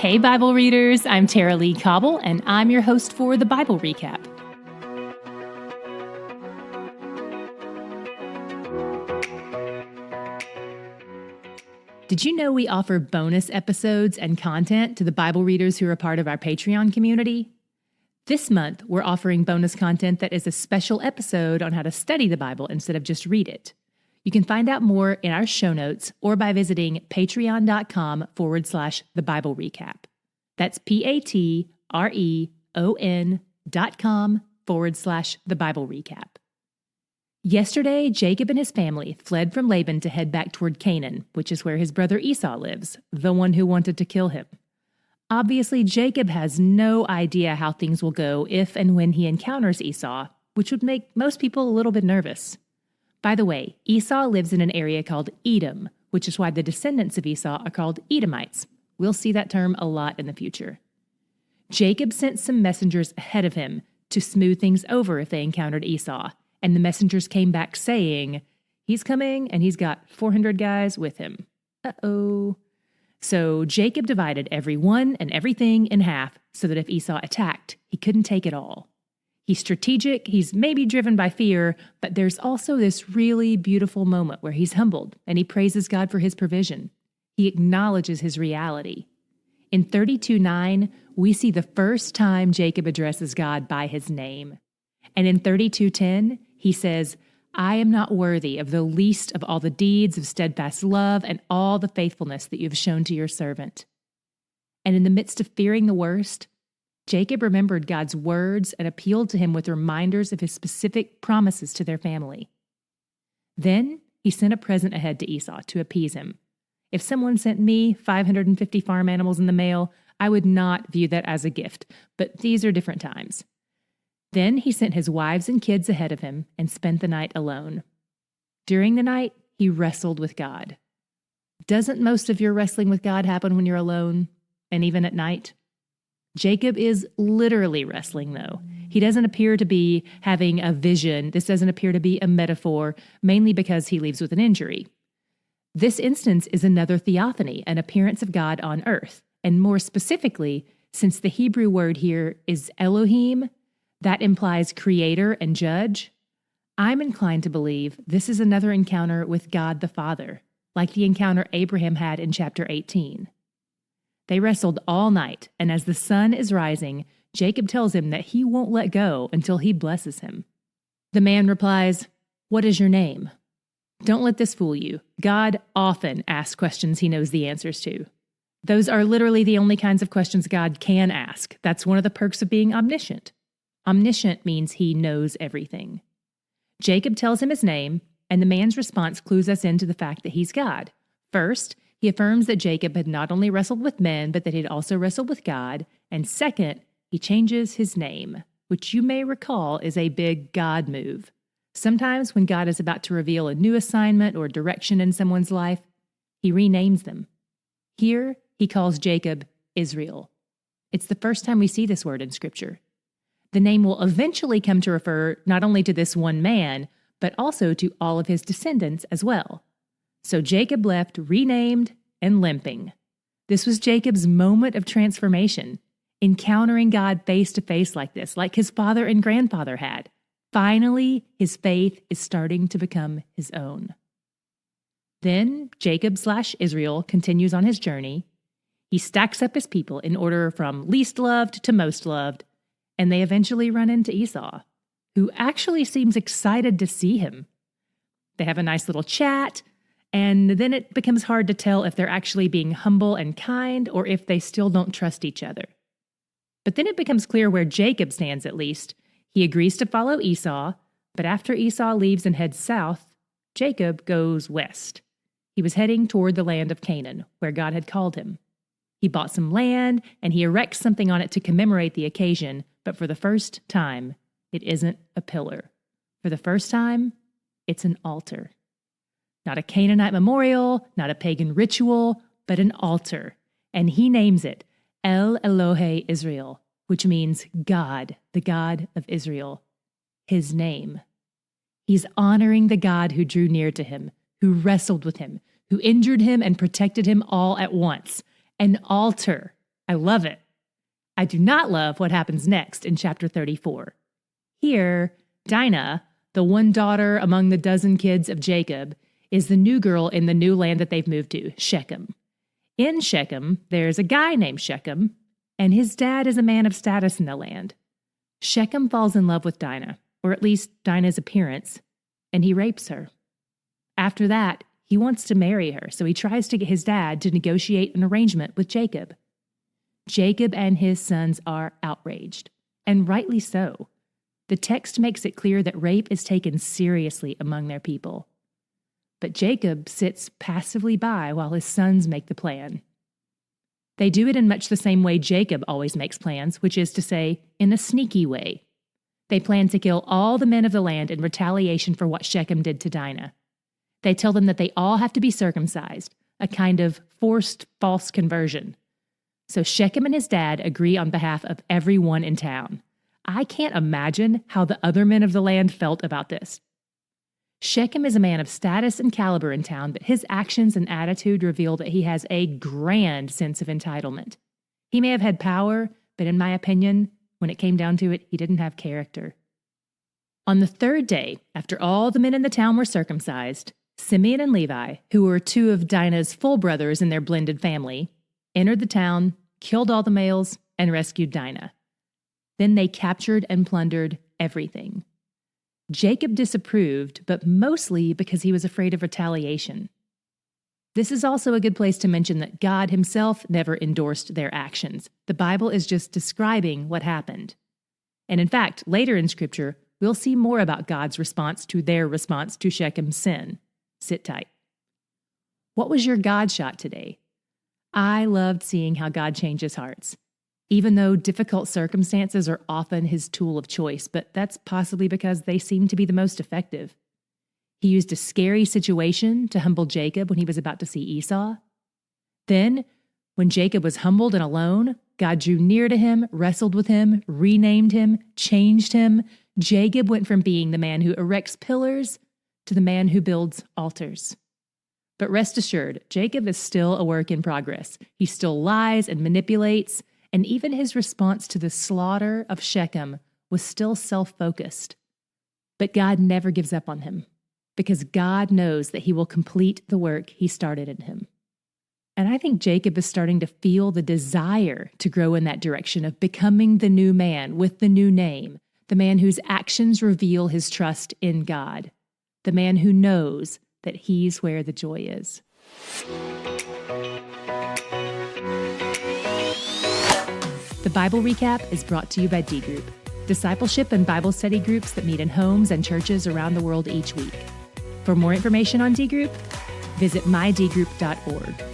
Hey, Bible readers, I'm Tara-Leigh Cobble, and I'm your host for the Bible Recap. Did you know we offer bonus episodes and content to the Bible readers who are part of our Patreon community? This month, we're offering bonus content that is a special episode on how to study the Bible instead of just read it. You can find out more in our show notes or by visiting patreon.com/the Bible Recap. That's patreon.com/the Bible Recap. Yesterday, Jacob and his family fled from Laban to head back toward Canaan, which is where his brother Esau lives, the one who wanted to kill him. Obviously, Jacob has no idea how things will go if and when he encounters Esau, which would make most people a little bit nervous. By the way, Esau lives in an area called Edom, which is why the descendants of Esau are called Edomites. We'll see that term a lot in the future. Jacob sent some messengers ahead of him to smooth things over if they encountered Esau, and the messengers came back saying, "He's coming, and he's got 400 guys with him." Uh-oh. So Jacob divided everyone and everything in half so that if Esau attacked, he couldn't take it all. He's strategic, he's maybe driven by fear, but there's also this really beautiful moment where he's humbled and he praises God for his provision. He acknowledges his reality. In 32:9, we see the first time Jacob addresses God by his name. And in 32:10, he says, "I am not worthy of the least of all the deeds of steadfast love and all the faithfulness that you have shown to your servant." And in the midst of fearing the worst, Jacob remembered God's words and appealed to him with reminders of his specific promises to their family. Then he sent a present ahead to Esau to appease him. If someone sent me 550 farm animals in the mail, I would not view that as a gift, but these are different times. Then he sent his wives and kids ahead of him and spent the night alone. During the night, he wrestled with God. Doesn't most of your wrestling with God happen when you're alone, and even at night? Jacob is literally wrestling, though. He doesn't appear to be having a vision. This doesn't appear to be a metaphor, mainly because he leaves with an injury. This instance is another theophany, an appearance of God on earth. And more specifically, since the Hebrew word here is Elohim, that implies creator and judge, I'm inclined to believe this is another encounter with God the Father, like the encounter Abraham had in chapter 18. They wrestled all night, and as the sun is rising, Jacob tells him that he won't let go until he blesses him. The man replies, "What is your name?" Don't let this fool you. God often asks questions he knows the answers to. Those are literally the only kinds of questions God can ask. That's one of the perks of being omniscient. Omniscient means he knows everything. Jacob tells him his name, and the man's response clues us into the fact that he's God. First, he affirms that Jacob had not only wrestled with men, but that he'd also wrestled with God. And second, he changes his name, which you may recall is a big God move. Sometimes when God is about to reveal a new assignment or direction in someone's life, he renames them. Here, he calls Jacob Israel. It's the first time we see this word in Scripture. The name will eventually come to refer not only to this one man, but also to all of his descendants as well. So Jacob left renamed and limping. This was Jacob's moment of transformation, encountering God face to face like this, like his father and grandfather had. Finally, his faith is starting to become his own. Then Jacob/Israel continues on his journey. He stacks up his people in order from least loved to most loved, and they eventually run into Esau, who actually seems excited to see him. They have a nice little chat, and then it becomes hard to tell if they're actually being humble and kind or if they still don't trust each other. But then it becomes clear where Jacob stands, at least. He agrees to follow Esau, but after Esau leaves and heads south, Jacob goes west. He was heading toward the land of Canaan, where God had called him. He bought some land, and he erects something on it to commemorate the occasion, but for the first time, it isn't a pillar. For the first time, it's an altar. Not a Canaanite memorial, not a pagan ritual, but an altar. And he names it El Elohe Israel, which means God, the God of Israel. His name. He's honoring the God who drew near to him, who wrestled with him, who injured him and protected him all at once. An altar. I love it. I do not love what happens next in chapter 34. Here, Dinah, the one daughter among the dozen kids of Jacob, is the new girl in the new land that they've moved to, Shechem. In Shechem, there's a guy named Shechem, and his dad is a man of status in the land. Shechem falls in love with Dinah, or at least Dinah's appearance, and he rapes her. After that, he wants to marry her, so he tries to get his dad to negotiate an arrangement with Jacob. Jacob and his sons are outraged, and rightly so. The text makes it clear that rape is taken seriously among their people. But Jacob sits passively by while his sons make the plan. They do it in much the same way Jacob always makes plans, which is to say, in a sneaky way. They plan to kill all the men of the land in retaliation for what Shechem did to Dinah. They tell them that they all have to be circumcised, a kind of forced false conversion. So Shechem and his dad agree on behalf of everyone in town. I can't imagine how the other men of the land felt about this. Shechem is a man of status and caliber in town, but his actions and attitude reveal that he has a grand sense of entitlement. He may have had power, but in my opinion, when it came down to it, he didn't have character. On the third day, after all the men in the town were circumcised, Simeon and Levi, who were two of Dinah's full brothers in their blended family, entered the town, killed all the males, and rescued Dinah. Then they captured and plundered everything. Jacob disapproved, but mostly because he was afraid of retaliation. This is also a good place to mention that God himself never endorsed their actions. The Bible is just describing what happened. And in fact, later in Scripture, we'll see more about God's response to their response to Shechem's sin. Sit tight. What was your God shot today? I loved seeing how God changes hearts. Even though difficult circumstances are often his tool of choice, but that's possibly because they seem to be the most effective. He used a scary situation to humble Jacob when he was about to see Esau. Then, when Jacob was humbled and alone, God drew near to him, wrestled with him, renamed him, changed him. Jacob went from being the man who erects pillars to the man who builds altars. But rest assured, Jacob is still a work in progress. He still lies and manipulates, and even his response to the slaughter of Shechem was still self-focused. But God never gives up on him, because God knows that he will complete the work he started in him. And I think Jacob is starting to feel the desire to grow in that direction of becoming the new man with the new name, the man whose actions reveal his trust in God, the man who knows that he's where the joy is. The Bible Recap is brought to you by D Group, discipleship and Bible study groups that meet in homes and churches around the world each week. For more information on D Group, visit mydgroup.org.